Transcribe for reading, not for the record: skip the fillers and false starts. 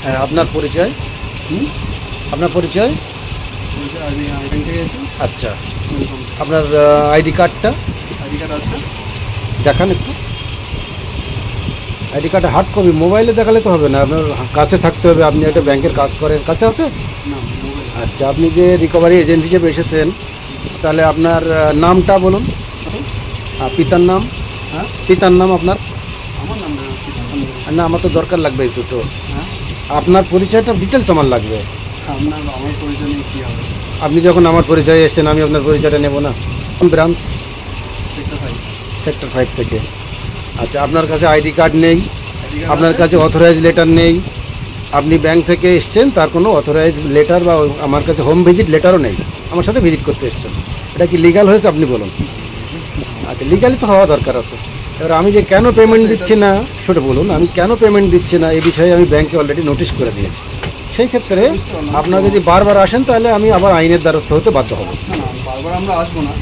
হ্যাঁ, আপনার পরিচয়? আপনার পরিচয়? আমি ব্যাংক থেকে গেছি। আচ্ছা, আপনার আইডি কার্ডটা আইডি কার্ড আছে। দেখান একটু। আইডি কার্ড হার্ড কপি, মোবাইলে দেখালে তো হবে না, আপনার কাছে থাকতে হবে। আপনি একটা ব্যাংকের কাজ করেন, কাছে আছে? না, মোবাইল। আচ্ছা, আপনি যে রিকভারি এজেন্ট হিসেবে এসেছেন, তাহলে আপনার নামটা বলুন। পিতার নাম? হ্যাঁ, পিতার নাম আপনার? আমার নাম না, আমার তো দরকার লাগবে এই দুটো। হ্যাঁ, আপনার পরিচয়টা ডিটেলস আমার লাগবে। আমার পরিচয় নিয়ে কী হবে? আপনি যখন আমার পরিচয়ে এসেছেন, আমি আপনার পরিচয়টা নেব না? ব্রাঞ্চ? সেক্টর 5। সেক্টর 5 থেকে। আচ্ছা, আপনার কাছে আইডি কার্ড নেই, আইডি কার্ড আপনার আছে? কাছে অথরাইজ লেটার নেই, আপনি ব্যাংক থেকে এসেছেন, তার কোনো অথরাইজ লেটার বা আমার কাছে হোম ভিজিট লেটারও নেই, আমার সাথে ভিজিট করতে এসেছেন। এটা কি লিগাল হয়েছে আপনি বলুন? আচ্ছা, লিগালি তো হওয়া দরকার আছে। এবার আমি যে কেন পেমেন্ট দিচ্ছি না সেটা বলুন। আমি কেন পেমেন্ট দিচ্ছি না এই বিষয়ে আমি ব্যাংকে অলরেডি নোটিশ করে দিয়েছি। সেই ক্ষেত্রে আপনারা যদি বারবার আসেন, তাহলে আমি আবার আইনের দ্বারস্থ হতে বাধ্য হব। না, বারবার আমরা আসবো না।